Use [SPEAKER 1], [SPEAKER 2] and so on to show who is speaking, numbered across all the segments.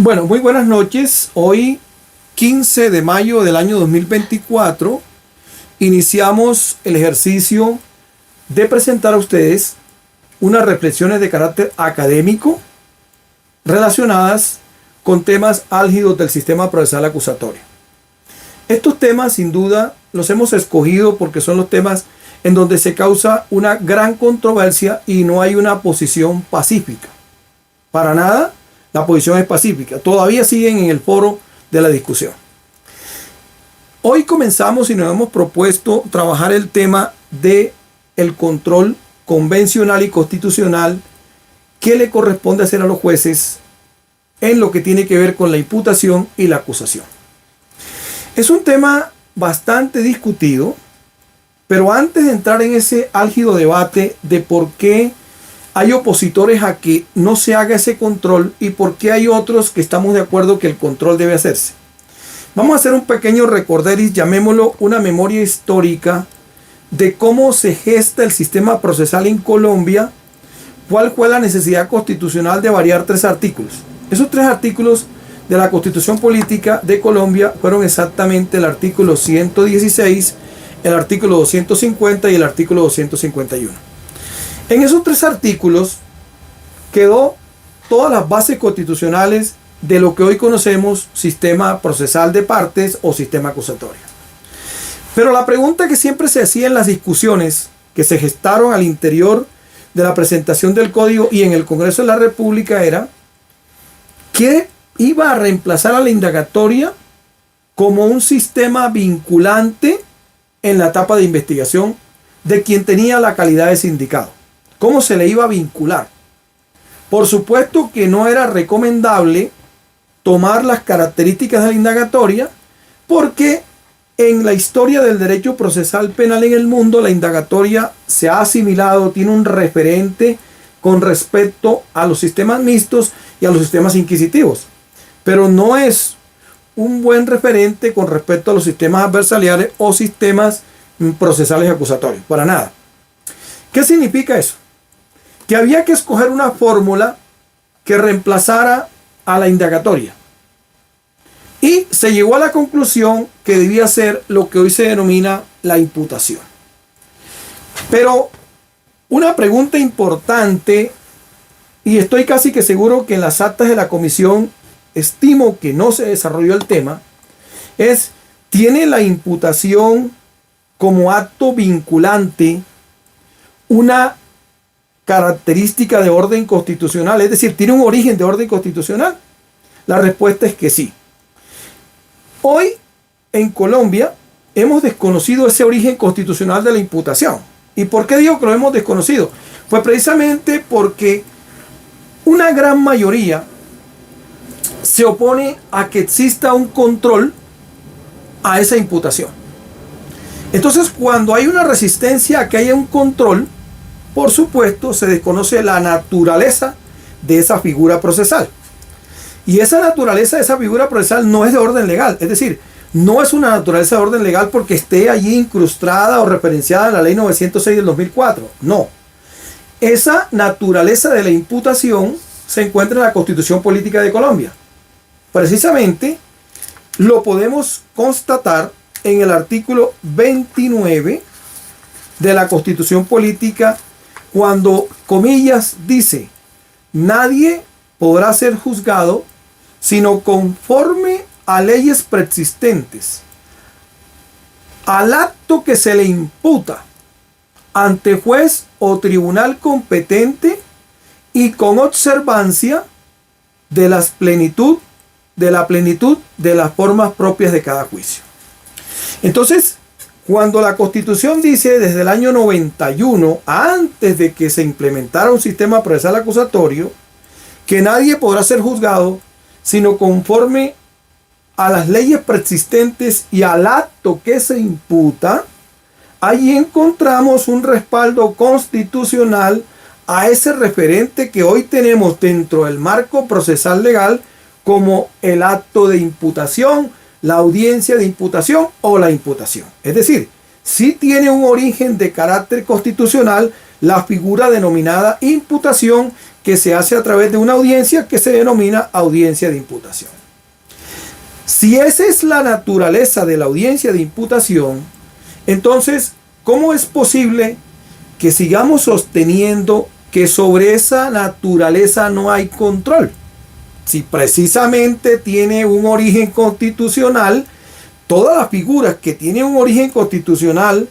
[SPEAKER 1] Bueno, muy buenas noches. Hoy, 15 de mayo del año 2024, iniciamos el ejercicio de presentar a ustedes unas reflexiones de carácter académico relacionadas con temas álgidos del sistema procesal acusatorio. Estos temas, sin duda, los hemos escogido porque son los temas en donde se causa una gran controversia y no hay una posición pacífica. Para nada. La posición es pacífica. Todavía siguen en el foro de la discusión. Hoy comenzamos y nos hemos propuesto trabajar el tema de el control convencional y constitucional que le corresponde hacer a los jueces en lo que tiene que ver con la imputación y la acusación. Es un tema bastante discutido, pero antes de entrar en ese álgido debate de por qué hay opositores a que no se haga ese control y por qué hay otros que estamos de acuerdo que el control debe hacerse, vamos a hacer un pequeño recorderis, llamémoslo una memoria histórica de cómo se gesta el sistema procesal en Colombia, cuál fue la necesidad constitucional de variar 3 artículos. Esos 3 artículos de la Constitución Política de Colombia fueron exactamente el artículo 116, el artículo 250 y el artículo 251. En esos 3 artículos quedó todas las bases constitucionales de lo que hoy conocemos sistema procesal de partes o sistema acusatorio. Pero la pregunta que siempre se hacía en las discusiones que se gestaron al interior de la presentación del código y en el Congreso de la República era ¿qué iba a reemplazar a la indagatoria como un sistema vinculante en la etapa de investigación de quien tenía la calidad de sindicado? ¿Cómo se le iba a vincular? Por supuesto que no era recomendable tomar las características de la indagatoria porque en la historia del derecho procesal penal en el mundo la indagatoria se ha asimilado, tiene un referente con respecto a los sistemas mixtos y a los sistemas inquisitivos, pero no es un buen referente con respecto a los sistemas adversariales o sistemas procesales acusatorios, para nada. ¿Qué significa eso? Que había que escoger una fórmula que reemplazara a la indagatoria. Y se llegó a la conclusión que debía ser lo que hoy se denomina la imputación. Pero una pregunta importante, y estoy casi que seguro que en las actas de la comisión estimo que no se desarrolló el tema, es: ¿tiene la imputación como acto vinculante una característica de orden constitucional? Es decir, ¿tiene un origen de orden constitucional? La respuesta es que sí. Hoy en Colombia hemos desconocido ese origen constitucional de la imputación. ¿Y por qué digo que lo hemos desconocido? Pues precisamente porque una gran mayoría se opone a que exista un control a esa imputación. Entonces, cuando hay una resistencia a que haya un control, por supuesto, se desconoce la naturaleza de esa figura procesal. Y esa naturaleza de esa figura procesal no es de orden legal. Es decir, no es una naturaleza de orden legal porque esté allí incrustada o referenciada en la ley 906 del 2004. No. Esa naturaleza de la imputación se encuentra en la Constitución Política de Colombia. Precisamente lo podemos constatar en el artículo 29 de la Constitución Política, cuando, comillas, dice: nadie podrá ser juzgado sino conforme a leyes preexistentes, al acto que se le imputa ante juez o tribunal competente y con observancia de la plenitud de las formas propias de cada juicio. Entonces, cuando la Constitución dice desde el año 91, antes de que se implementara un sistema procesal acusatorio, que nadie podrá ser juzgado sino conforme a las leyes preexistentes y al acto que se imputa, ahí encontramos un respaldo constitucional a ese referente que hoy tenemos dentro del marco procesal legal como el acto de imputación, la audiencia de imputación o la imputación. Es decir, sí tiene un origen de carácter constitucional la figura denominada imputación, que se hace a través de una audiencia que se denomina audiencia de imputación. Si esa es la naturaleza de la audiencia de imputación, entonces, ¿cómo es posible que sigamos sosteniendo que sobre esa naturaleza no hay control? Si precisamente tiene un origen constitucional, todas las figuras que tienen un origen constitucional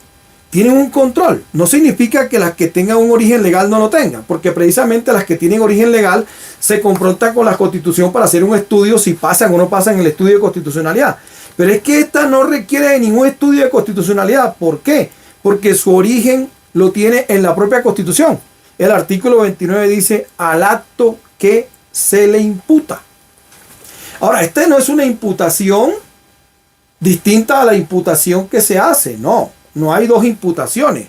[SPEAKER 1] tienen un control. No significa que las que tengan un origen legal no lo tengan, porque precisamente las que tienen origen legal se confrontan con la Constitución para hacer un estudio si pasan o no pasan en el estudio de constitucionalidad. Pero es que esta no requiere de ningún estudio de constitucionalidad. ¿Por qué? Porque su origen lo tiene en la propia Constitución. El artículo 29 dice al acto que se le imputa. Ahora, esta no es una imputación distinta a la imputación que se hace. No hay dos imputaciones.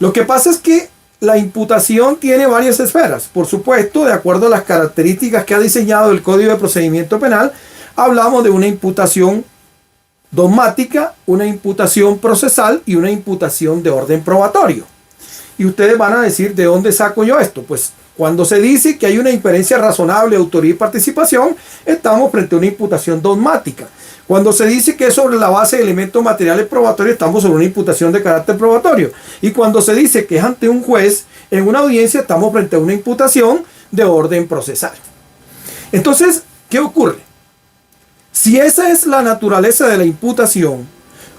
[SPEAKER 1] Lo que pasa es que la imputación tiene varias esferas. Por supuesto, de acuerdo a las características que ha diseñado el Código de Procedimiento Penal, hablamos de una imputación dogmática, una imputación procesal y una imputación de orden probatorio. Y ustedes van a decir, ¿de dónde saco yo esto? Pues cuando se dice que hay una inferencia razonable de autoría y participación, estamos frente a una imputación dogmática. Cuando se dice que es sobre la base de elementos materiales probatorios, estamos sobre una imputación de carácter probatorio. Y cuando se dice que es ante un juez en una audiencia, estamos frente a una imputación de orden procesal. Entonces, ¿qué ocurre? Si esa es la naturaleza de la imputación,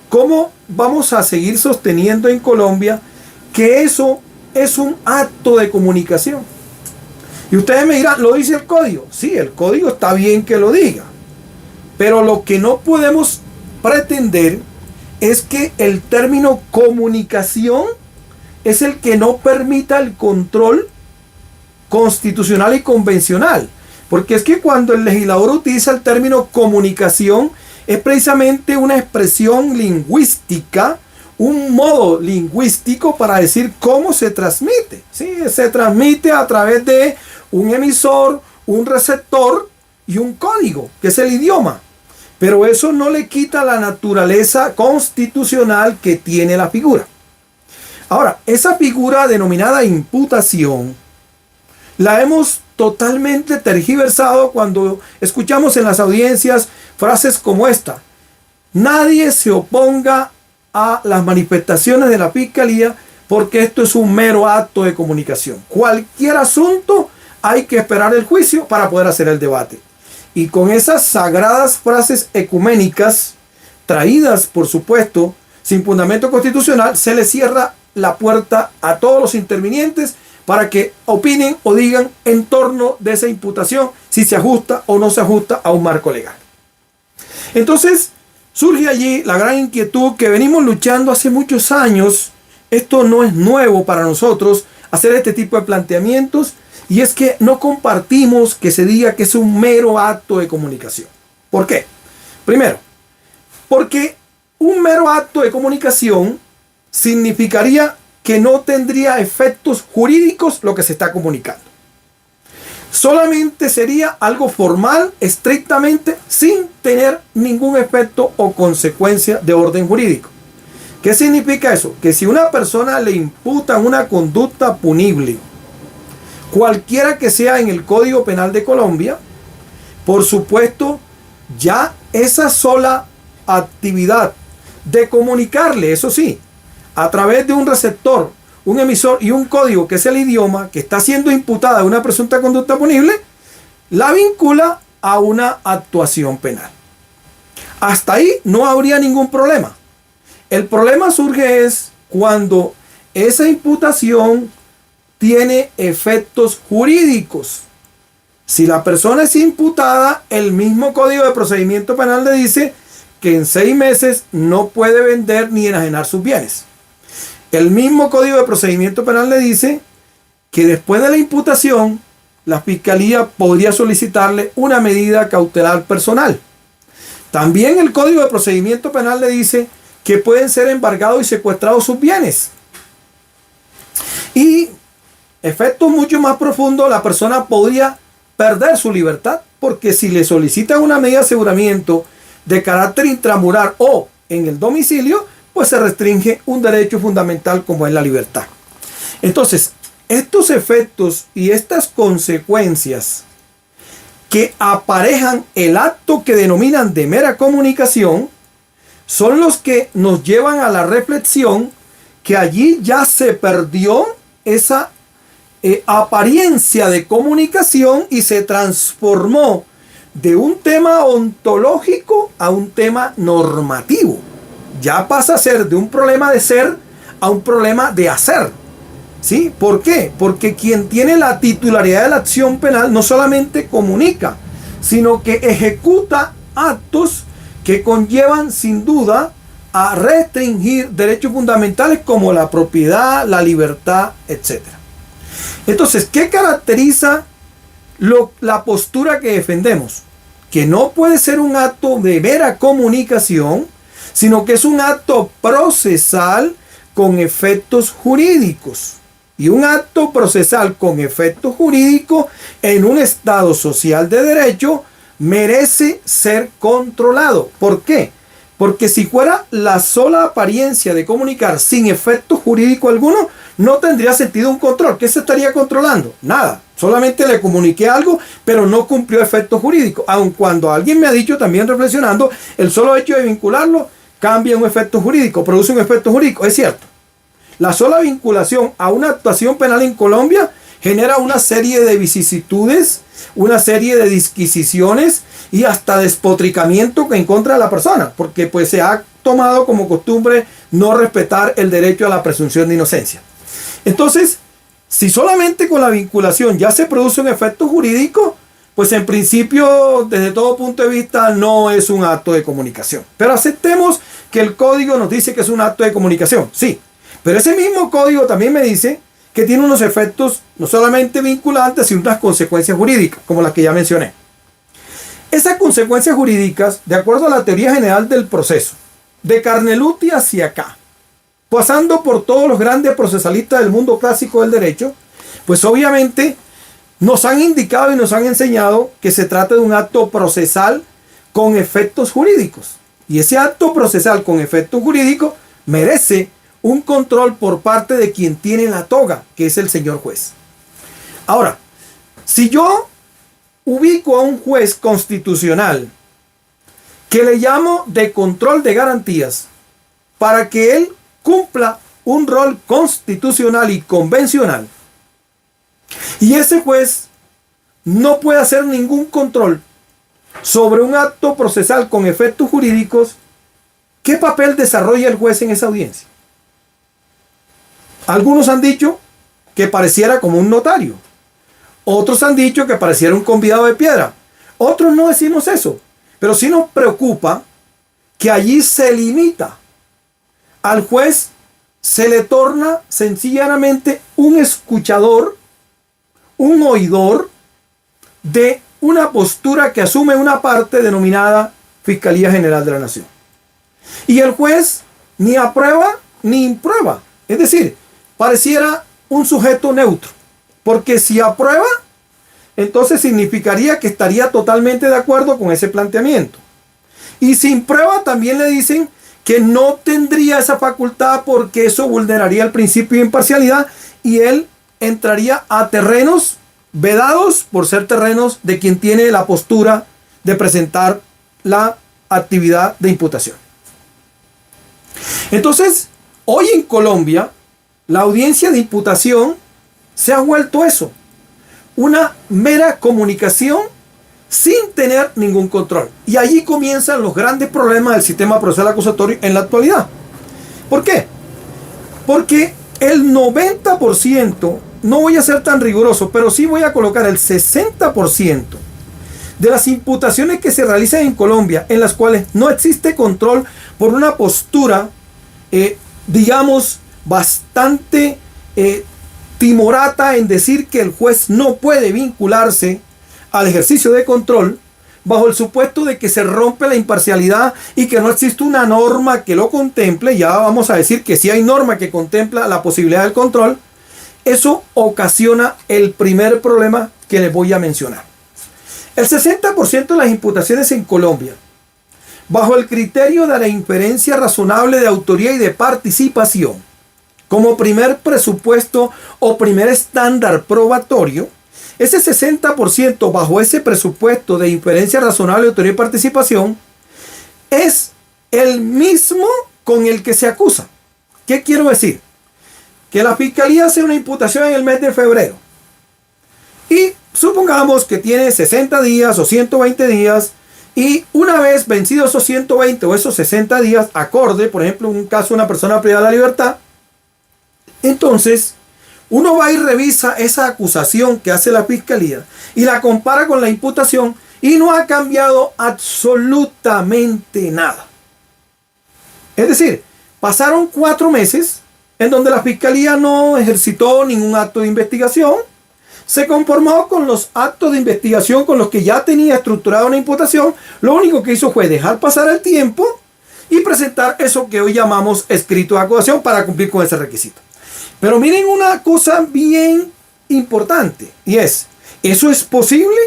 [SPEAKER 1] ¿cómo vamos a seguir sosteniendo en Colombia que eso es un acto de comunicación? Y ustedes me dirán, ¿lo dice el código? Sí, el código está bien que lo diga. Pero lo que no podemos pretender es que el término comunicación es el que no permita el control constitucional y convencional. Porque es que cuando el legislador utiliza el término comunicación, es precisamente una expresión lingüística, un modo lingüístico para decir cómo se transmite. ¿Sí? Se transmite a través de un emisor, un receptor y un código, que es el idioma. Pero eso no le quita la naturaleza constitucional que tiene la figura. Ahora, esa figura denominada imputación, la hemos totalmente tergiversado cuando escuchamos en las audiencias frases como esta: nadie se oponga a las manifestaciones de la Fiscalía porque esto es un mero acto de comunicación. Cualquier asunto hay que esperar el juicio para poder hacer el debate. Y con esas sagradas frases ecuménicas, traídas por supuesto sin fundamento constitucional, se le cierra la puerta a todos los intervinientes para que opinen o digan en torno de esa imputación, si se ajusta o no se ajusta a un marco legal. Entonces surge allí la gran inquietud que venimos luchando hace muchos años. Esto no es nuevo para nosotros, hacer este tipo de planteamientos, y es que no compartimos que se diga que es un mero acto de comunicación. ¿Por qué? Primero, porque un mero acto de comunicación significaría que no tendría efectos jurídicos lo que se está comunicando. Solamente sería algo formal, estrictamente, sin tener ningún efecto o consecuencia de orden jurídico. ¿Qué significa eso? Que si una persona le imputan una conducta punible, cualquiera que sea en el Código Penal de Colombia, por supuesto, ya esa sola actividad de comunicarle, eso sí, a través de un receptor, un emisor y un código, que es el idioma, que está siendo imputada de una presunta conducta punible, la vincula a una actuación penal. Hasta ahí no habría ningún problema. El problema surge es cuando esa imputación tiene efectos jurídicos. Si la persona es imputada, el mismo Código de Procedimiento Penal le dice que en 6 meses no puede vender ni enajenar sus bienes. El mismo Código de Procedimiento Penal le dice que después de la imputación, la Fiscalía podría solicitarle una medida cautelar personal. También el Código de Procedimiento Penal le dice que pueden ser embargados y secuestrados sus bienes. Y efectos mucho más profundos, la persona podría perder su libertad, porque si le solicitan una medida de aseguramiento de carácter intramural o en el domicilio, pues se restringe un derecho fundamental como es la libertad. Entonces, estos efectos y estas consecuencias que aparejan el acto que denominan de mera comunicación son los que nos llevan a la reflexión que allí ya se perdió esa apariencia de comunicación y se transformó de un tema ontológico a un tema normativo. Ya pasa a ser de un problema de ser a un problema de hacer. ¿Sí? ¿Por qué? Porque quien tiene la titularidad de la acción penal no solamente comunica, sino que ejecuta actos que conllevan sin duda a restringir derechos fundamentales como la propiedad, la libertad, etc. Entonces, ¿qué caracteriza la postura que defendemos? Que no puede ser un acto de mera comunicación, sino que es un acto procesal con efectos jurídicos. Y un acto procesal con efectos jurídicos en un Estado social de derecho merece ser controlado. ¿Por qué? Porque si fuera la sola apariencia de comunicar sin efecto jurídico alguno, no tendría sentido un control. ¿Qué se estaría controlando? Nada. Solamente le comuniqué algo, pero no cumplió efecto jurídico. Aun cuando alguien me ha dicho también reflexionando, el solo hecho de vincularlo cambia un efecto jurídico, produce un efecto jurídico. Es cierto. La sola vinculación a una actuación penal en Colombia genera una serie de vicisitudes, una serie de disquisiciones y hasta despotricamiento en contra de la persona, porque pues se ha tomado como costumbre no respetar el derecho a la presunción de inocencia. Entonces, si solamente con la vinculación ya se produce un efecto jurídico, pues en principio, desde todo punto de vista, no es un acto de comunicación. Pero aceptemos que el código nos dice que es un acto de comunicación, sí. Pero ese mismo código también me dice que tiene unos efectos no solamente vinculantes, sino unas consecuencias jurídicas, como las que ya mencioné. Esas consecuencias jurídicas, de acuerdo a la teoría general del proceso, de Carneluti hacia acá, pasando por todos los grandes procesalistas del mundo clásico del derecho, pues obviamente nos han indicado y nos han enseñado que se trata de un acto procesal con efectos jurídicos. Y ese acto procesal con efectos jurídicos merece un control por parte de quien tiene la toga, que es el señor juez. Ahora, si yo ubico a un juez constitucional que le llamo de control de garantías para que él cumpla un rol constitucional y convencional, y ese juez no puede hacer ningún control sobre un acto procesal con efectos jurídicos, ¿qué papel desarrolla el juez en esa audiencia? Algunos han dicho que pareciera como un notario. Otros han dicho que pareciera un convidado de piedra. Otros no decimos eso. Pero sí nos preocupa que allí se limita. Al juez se le torna sencillamente un escuchador, un oidor de una postura que asume una parte denominada Fiscalía General de la Nación. Y el juez ni aprueba ni imprueba. Es decir, pareciera un sujeto neutro, porque si aprueba, entonces significaría que estaría totalmente de acuerdo con ese planteamiento. Y si imprueba, también le dicen que no tendría esa facultad porque eso vulneraría el principio de imparcialidad y él entraría a terrenos vedados por ser terrenos de quien tiene la postura de presentar la actividad de imputación. Entonces, hoy en Colombia, la audiencia de imputación se ha vuelto eso, una mera comunicación sin tener ningún control. Y allí comienzan los grandes problemas del sistema procesal acusatorio en la actualidad. ¿Por qué? Porque el 90%, no voy a ser tan riguroso, pero sí voy a colocar el 60% de las imputaciones que se realizan en Colombia, en las cuales no existe control por una postura, digamos, bastante timorata en decir que el juez no puede vincularse al ejercicio de control bajo el supuesto de que se rompe la imparcialidad y que no existe una norma que lo contemple. Ya vamos a decir que sí hay norma que contempla la posibilidad del control. Eso ocasiona el primer problema que les voy a mencionar. El 60% de las imputaciones en Colombia, bajo el criterio de la inferencia razonable de autoría y de participación, como primer presupuesto o primer estándar probatorio, ese 60% bajo ese presupuesto de inferencia razonable, autoría y participación es el mismo con el que se acusa. ¿Qué quiero decir? Que la fiscalía hace una imputación en el mes de febrero y supongamos que tiene 60 días o 120 días y una vez vencidos esos 120 o esos 60 días, acorde, por ejemplo, en un caso de una persona privada de la libertad, entonces uno va y revisa esa acusación que hace la fiscalía y la compara con la imputación y no ha cambiado absolutamente nada. Es decir, pasaron 4 meses en donde la fiscalía no ejercitó ningún acto de investigación, se conformó con los actos de investigación con los que ya tenía estructurada una imputación, lo único que hizo fue dejar pasar el tiempo y presentar eso que hoy llamamos escrito de acusación para cumplir con ese requisito. Pero miren una cosa bien importante y es, ¿eso es posible?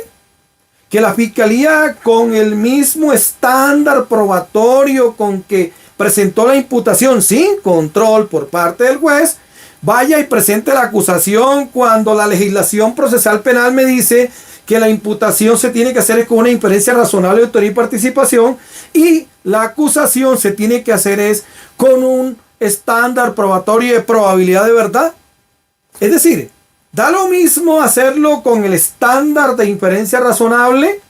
[SPEAKER 1] Que la fiscalía con el mismo estándar probatorio con que presentó la imputación sin control por parte del juez, vaya y presente la acusación cuando la legislación procesal penal me dice que la imputación se tiene que hacer con una inferencia razonable de autoría y participación y la acusación se tiene que hacer es con un estándar probatorio de probabilidad de verdad? Es decir, da lo mismo hacerlo con el estándar de inferencia razonable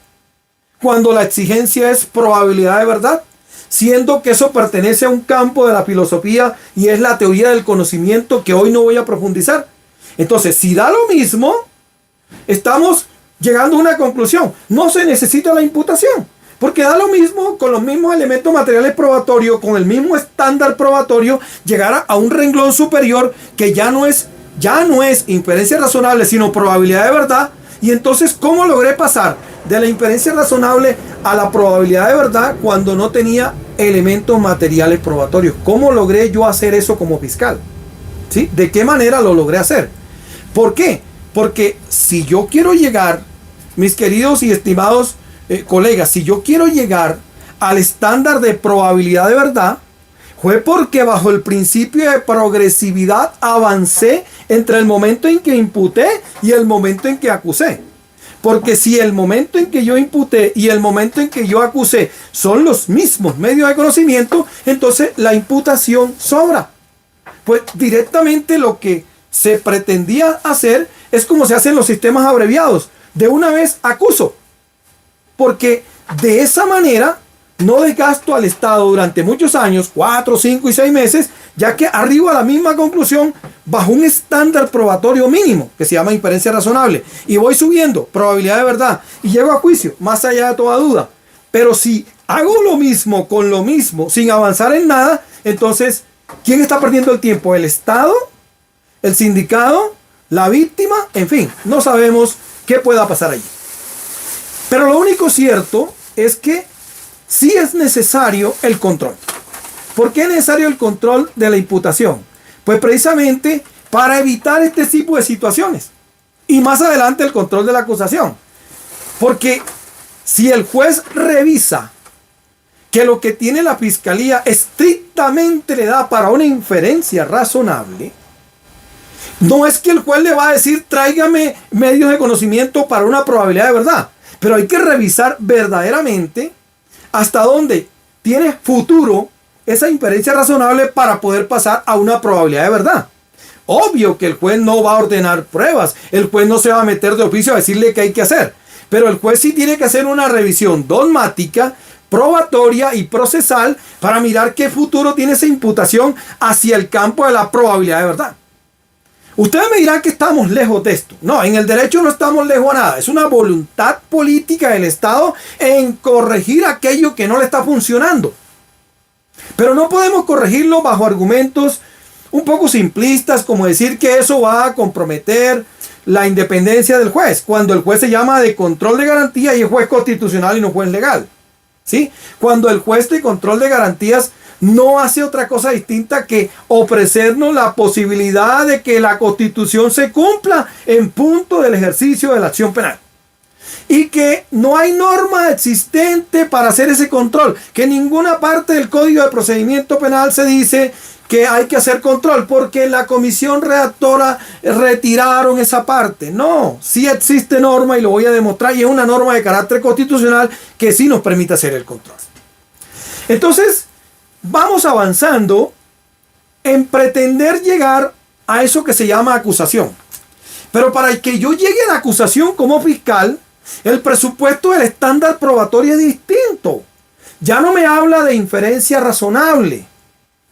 [SPEAKER 1] cuando la exigencia es probabilidad de verdad, siendo que eso pertenece a un campo de la filosofía y es la teoría del conocimiento que hoy no voy a profundizar. Entonces, si da lo mismo, estamos llegando a una conclusión. No se necesita la imputación, porque da lo mismo con los mismos elementos materiales probatorios, con el mismo estándar probatorio, llegar a un renglón superior que ya no es inferencia razonable, sino probabilidad de verdad. Y entonces, ¿cómo logré pasar de la inferencia razonable a la probabilidad de verdad cuando no tenía elementos materiales probatorios? ¿Cómo logré yo hacer eso como fiscal? ¿Sí? ¿De qué manera lo logré hacer? ¿Por qué? Porque si yo quiero llegar, mis queridos y estimados colegas, si yo quiero llegar al estándar de probabilidad de verdad, fue porque bajo el principio de progresividad avancé entre el momento en que imputé y el momento en que acusé. Porque si el momento en que yo imputé y el momento en que yo acusé son los mismos medios de conocimiento, entonces la imputación sobra. Pues directamente lo que se pretendía hacer es como se hacen los sistemas abreviados. De una vez acuso. Porque de esa manera no desgasto al Estado durante muchos años, 4, 5 y 6 meses, ya que arribo a la misma conclusión bajo un estándar probatorio mínimo que se llama inferencia razonable. Y voy subiendo probabilidad de verdad y llego a juicio, más allá de toda duda. Pero si hago lo mismo con lo mismo, sin avanzar en nada, entonces, ¿quién está perdiendo el tiempo? ¿El Estado? ¿El sindicado? ¿La víctima? En fin, no sabemos qué pueda pasar allí. Pero lo único cierto es que sí es necesario el control. ¿Por qué es necesario el control de la imputación? Pues precisamente para evitar este tipo de situaciones. Y más adelante el control de la acusación. Porque si el juez revisa que lo que tiene la fiscalía estrictamente le da para una inferencia razonable, no es que el juez le va a decir tráigame medios de conocimiento para una probabilidad de verdad. Pero hay que revisar verdaderamente hasta dónde tiene futuro esa inferencia razonable para poder pasar a una probabilidad de verdad. Obvio que el juez no va a ordenar pruebas, el juez no se va a meter de oficio a decirle qué hay que hacer, pero el juez sí tiene que hacer una revisión dogmática, probatoria y procesal para mirar qué futuro tiene esa imputación hacia el campo de la probabilidad de verdad. Ustedes me dirán que estamos lejos de esto. No, en el derecho no estamos lejos a nada. Es una voluntad política del Estado en corregir aquello que no le está funcionando. Pero no podemos corregirlo bajo argumentos un poco simplistas, como decir que eso va a comprometer la independencia del juez, cuando el juez se llama de control de garantía y es juez constitucional y no juez legal. ¿Sí? Cuando el juez de control de garantías no hace otra cosa distinta que ofrecernos la posibilidad de que la Constitución se cumpla en punto del ejercicio de la acción penal. Y que no hay norma existente para hacer ese control. Que en ninguna parte del Código de Procedimiento Penal se dice que hay que hacer control porque en la comisión redactora retiraron esa parte. No, sí existe norma y lo voy a demostrar, y es una norma de carácter constitucional que sí nos permite hacer el control. Entonces, vamos avanzando en pretender llegar a eso que se llama acusación. Pero para que yo llegue a la acusación como fiscal, el presupuesto del estándar probatorio es distinto. Ya no me habla de inferencia razonable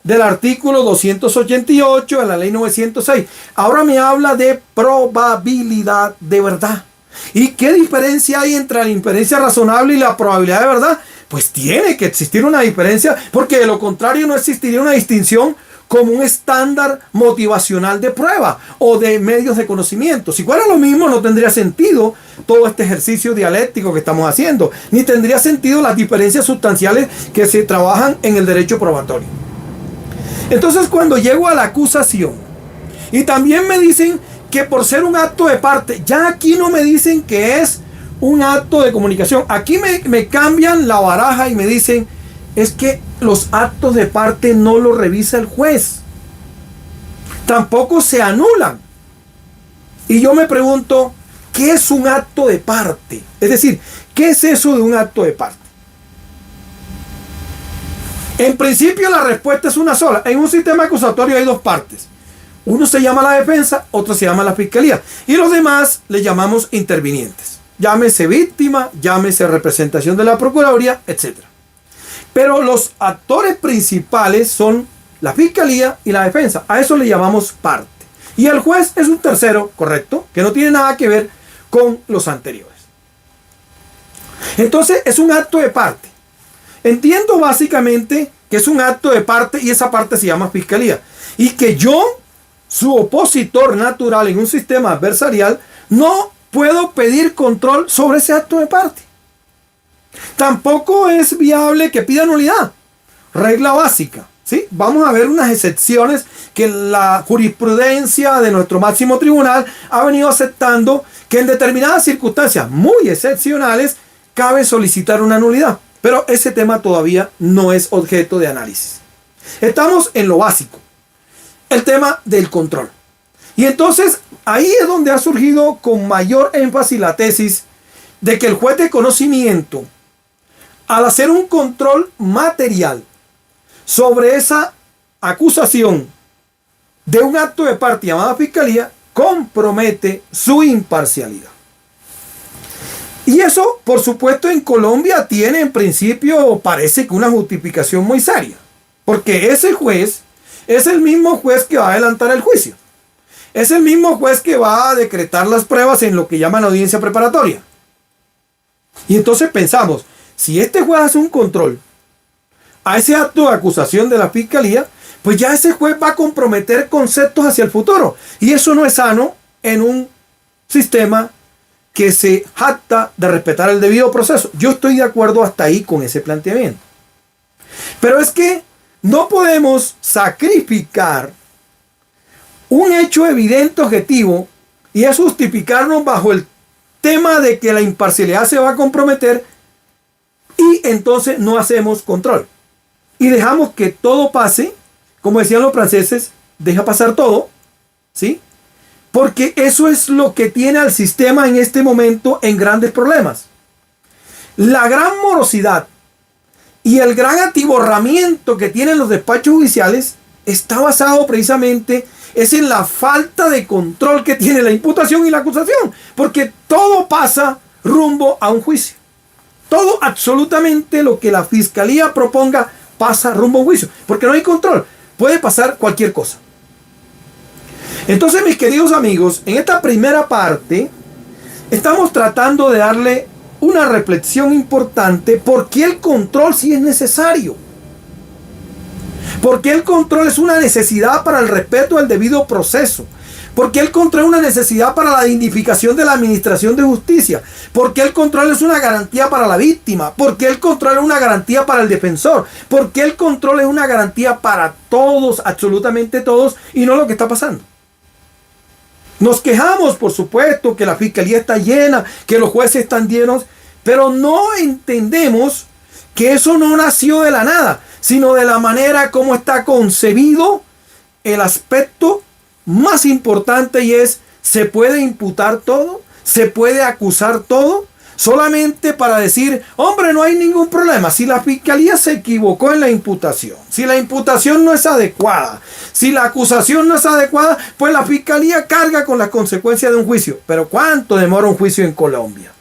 [SPEAKER 1] del artículo 288 de la ley 906. Ahora me habla de probabilidad de verdad. ¿Y qué diferencia hay entre la inferencia razonable y la probabilidad de verdad? Pues tiene que existir una diferencia, porque de lo contrario no existiría una distinción como un estándar motivacional de prueba o de medios de conocimiento. Si fuera lo mismo, no tendría sentido todo este ejercicio dialéctico que estamos haciendo, ni tendría sentido las diferencias sustanciales que se trabajan en el derecho probatorio. Entonces, cuando llego a la acusación, y también me dicen que por ser un acto de parte, ya aquí no me dicen que es un acto de comunicación, aquí me cambian la baraja y me dicen, es que los actos de parte no los revisa el juez, tampoco se anulan. Y yo me pregunto, ¿qué es un acto de parte? Es decir, ¿qué es eso de un acto de parte? En principio la respuesta es una sola. En un sistema acusatorio hay dos partes. Uno se llama la defensa, otro se llama la fiscalía. Y los demás le llamamos intervinientes. Llámese víctima, llámese representación de la Procuraduría, etc. Pero los actores principales son la fiscalía y la defensa. A eso le llamamos parte. Y el juez es un tercero, correcto, que no tiene nada que ver con los anteriores. Entonces es un acto de parte. Entiendo básicamente que es un acto de parte y esa parte se llama fiscalía. Y que yo, su opositor natural en un sistema adversarial, no puedo pedir control sobre ese acto de parte. Tampoco es viable que pida nulidad. Regla básica. ¿Sí? Vamos a ver unas excepciones que la jurisprudencia de nuestro máximo tribunal ha venido aceptando, que en determinadas circunstancias muy excepcionales cabe solicitar una nulidad. Pero ese tema todavía no es objeto de análisis. Estamos en lo básico, el tema del control. Y entonces ahí es donde ha surgido con mayor énfasis la tesis de que el juez de conocimiento, al hacer un control material sobre esa acusación de un acto de parte llamada fiscalía, compromete su imparcialidad. Y eso, por supuesto, en Colombia tiene en principio, parece que una justificación muy seria. Porque ese juez es el mismo juez que va a adelantar el juicio. Es el mismo juez que va a decretar las pruebas en lo que llaman audiencia preparatoria. Y entonces pensamos, si este juez hace un control a ese acto de acusación de la fiscalía, pues ya ese juez va a comprometer conceptos hacia el futuro. Y eso no es sano en un sistema que se jacta de respetar el debido proceso. Yo estoy de acuerdo hasta ahí con ese planteamiento. Pero es que no podemos sacrificar un hecho evidente objetivo y es justificarnos bajo el tema de que la imparcialidad se va a comprometer y entonces no hacemos control. Y dejamos que todo pase, como decían los franceses, deja pasar todo, ¿sí? Porque eso es lo que tiene al sistema en este momento en grandes problemas. La gran morosidad y el gran atiborramiento que tienen los despachos judiciales está basado precisamente es en la falta de control que tiene la imputación y la acusación. Porque todo pasa rumbo a un juicio. Todo, absolutamente lo que la fiscalía proponga pasa rumbo a un juicio. Porque no hay control. Puede pasar cualquier cosa. Entonces, mis queridos amigos, en esta primera parte estamos tratando de darle una reflexión importante por qué el control sí es necesario. Porque el control es una necesidad para el respeto del debido proceso. Porque el control es una necesidad para la dignificación de la administración de justicia. Porque el control es una garantía para la víctima. Porque el control es una garantía para el defensor. Porque el control es una garantía para todos, absolutamente todos, y no lo que está pasando. Nos quejamos, por supuesto, que la fiscalía está llena, que los jueces están llenos, pero no entendemos que eso no nació de la nada, sino de la manera como está concebido el aspecto más importante, y es: ¿se puede imputar todo? ¿Se puede acusar todo? Solamente para decir, hombre, no hay ningún problema. Si la fiscalía se equivocó en la imputación, si la imputación no es adecuada, si la acusación no es adecuada, pues la fiscalía carga con las consecuencias de un juicio. Pero ¿cuánto demora un juicio en Colombia?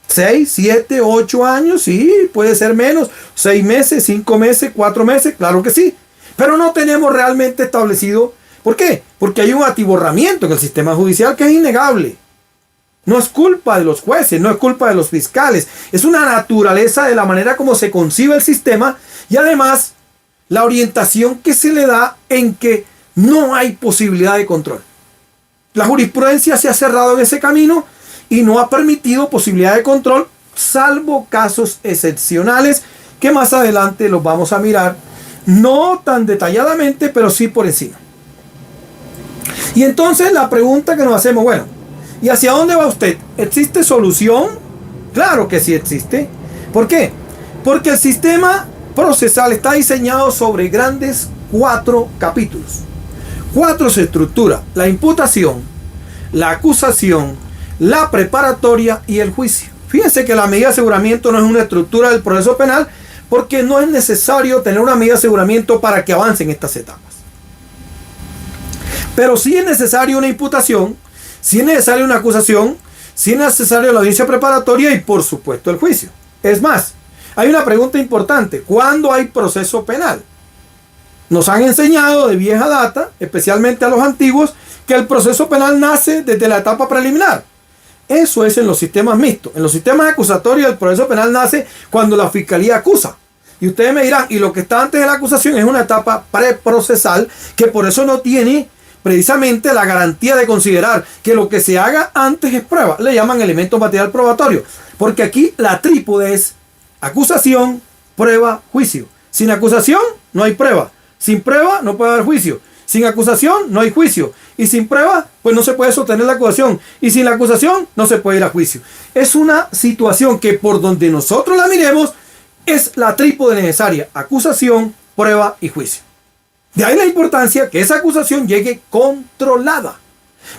[SPEAKER 1] 6, 7, 8 años, sí, puede ser menos. 6 meses, 5 meses, 4 meses, claro que sí. Pero no tenemos realmente establecido. ¿Por qué? Porque hay un atiborramiento en el sistema judicial que es innegable. No es culpa de los jueces, no es culpa de los fiscales. Es una naturaleza de la manera como se concibe el sistema, y además la orientación que se le da en que no hay posibilidad de control. La jurisprudencia se ha cerrado en ese camino y no ha permitido posibilidad de control, salvo casos excepcionales que más adelante los vamos a mirar, no tan detalladamente, pero sí por encima. Y entonces la pregunta que nos hacemos, bueno, ¿y hacia dónde va usted? ¿Existe solución? Claro que sí existe. ¿Por qué? Porque el sistema procesal está diseñado sobre grandes 4 capítulos. 4 se estructura: la imputación, la acusación, la preparatoria y el juicio. Fíjense que la medida de aseguramiento no es una estructura del proceso penal, porque no es necesario tener una medida de aseguramiento para que avancen estas etapas. Pero sí es necesario una imputación, sí es necesaria una acusación, sí es necesaria la audiencia preparatoria y por supuesto el juicio. Es más, hay una pregunta importante: ¿cuándo hay proceso penal? Nos han enseñado de vieja data, especialmente a los antiguos, que el proceso penal nace desde la etapa preliminar. Eso es en los sistemas mixtos. En los sistemas acusatorios el proceso penal nace cuando la fiscalía acusa. Y ustedes me dirán, y lo que está antes de la acusación es una etapa preprocesal, que por eso no tiene precisamente la garantía de considerar que lo que se haga antes es prueba. Le llaman elemento material probatorio, porque aquí la trípode es acusación, prueba, juicio. Sin acusación no hay prueba, sin prueba no puede haber juicio, sin acusación no hay juicio, y sin prueba pues no se puede sostener la acusación, y sin la acusación no se puede ir a juicio. Es una situación que, por donde nosotros la miremos, es la trípode necesaria: acusación, prueba y juicio. De ahí la importancia que esa acusación llegue controlada.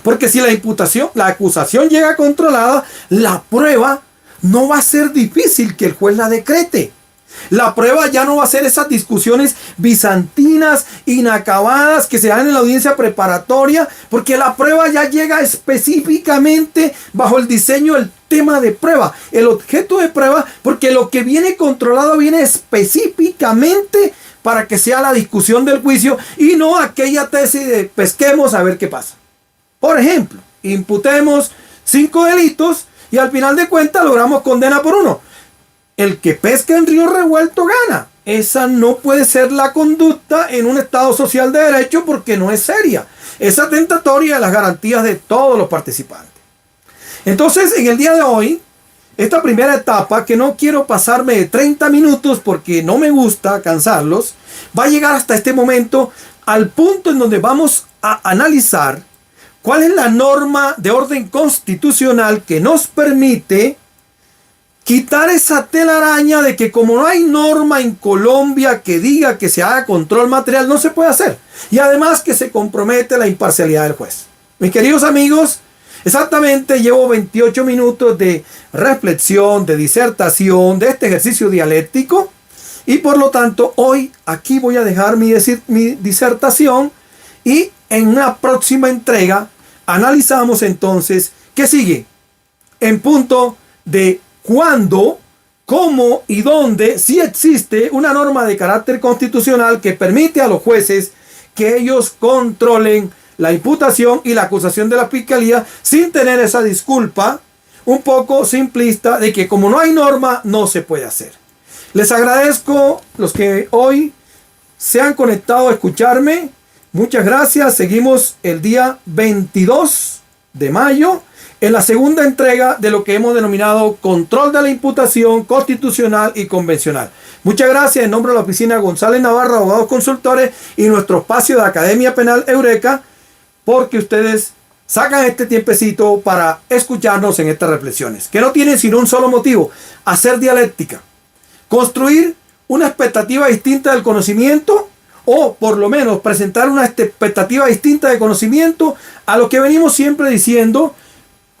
[SPEAKER 1] Porque si la acusación llega controlada, la prueba no va a ser difícil que el juez la decrete. La prueba ya no va a ser esas discusiones bizantinas, inacabadas, que se dan en la audiencia preparatoria, porque la prueba ya llega específicamente bajo el diseño del tema de prueba, el objeto de prueba, porque lo que viene controlado viene específicamente para que sea la discusión del juicio, y no aquella tesis de pesquemos a ver qué pasa. Por ejemplo, imputemos 5 delitos y al final de cuentas logramos condena por 1. El que pesca en río revuelto gana. Esa no puede ser la conducta en un Estado social de derecho, porque no es seria. Es atentatoria a las garantías de todos los participantes. Entonces, en el día de hoy, esta primera etapa, que no quiero pasarme de 30 minutos porque no me gusta cansarlos, va a llegar hasta este momento al punto en donde vamos a analizar cuál es la norma de orden constitucional que nos permite quitar esa telaraña de que, como no hay norma en Colombia que diga que se haga control material, no se puede hacer. Y además que se compromete la imparcialidad del juez. Mis queridos amigos, exactamente llevo 28 minutos de reflexión, de disertación, de este ejercicio dialéctico. Y por lo tanto, hoy aquí voy a dejar mi disertación, y en una próxima entrega analizamos entonces qué sigue en punto de cuándo, cómo y dónde sí existe una norma de carácter constitucional que permite a los jueces que ellos controlen la imputación y la acusación de la fiscalía sin tener esa disculpa un poco simplista de que como no hay norma no se puede hacer. Les agradezco los que hoy se han conectado a escucharme. Muchas gracias. Seguimos el día 22 de mayo en la segunda entrega de lo que hemos denominado control de la imputación constitucional y convencional. Muchas gracias en nombre de la oficina González Navarro, abogados consultores, y nuestro espacio de Academia Penal Eureka, porque ustedes sacan este tiempecito para escucharnos en estas reflexiones, que no tienen sino un solo motivo: hacer dialéctica, construir una expectativa distinta del conocimiento, o por lo menos presentar una expectativa distinta de conocimiento a lo que venimos siempre diciendo,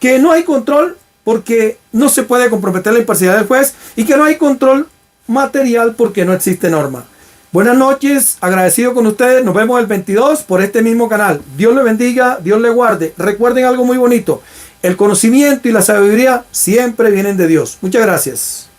[SPEAKER 1] que no hay control porque no se puede comprometer la imparcialidad del juez y que no hay control material porque no existe norma. Buenas noches, agradecido con ustedes, nos vemos el 22 por este mismo canal. Dios le bendiga, Dios le guarde. Recuerden algo muy bonito, el conocimiento y la sabiduría siempre vienen de Dios. Muchas gracias.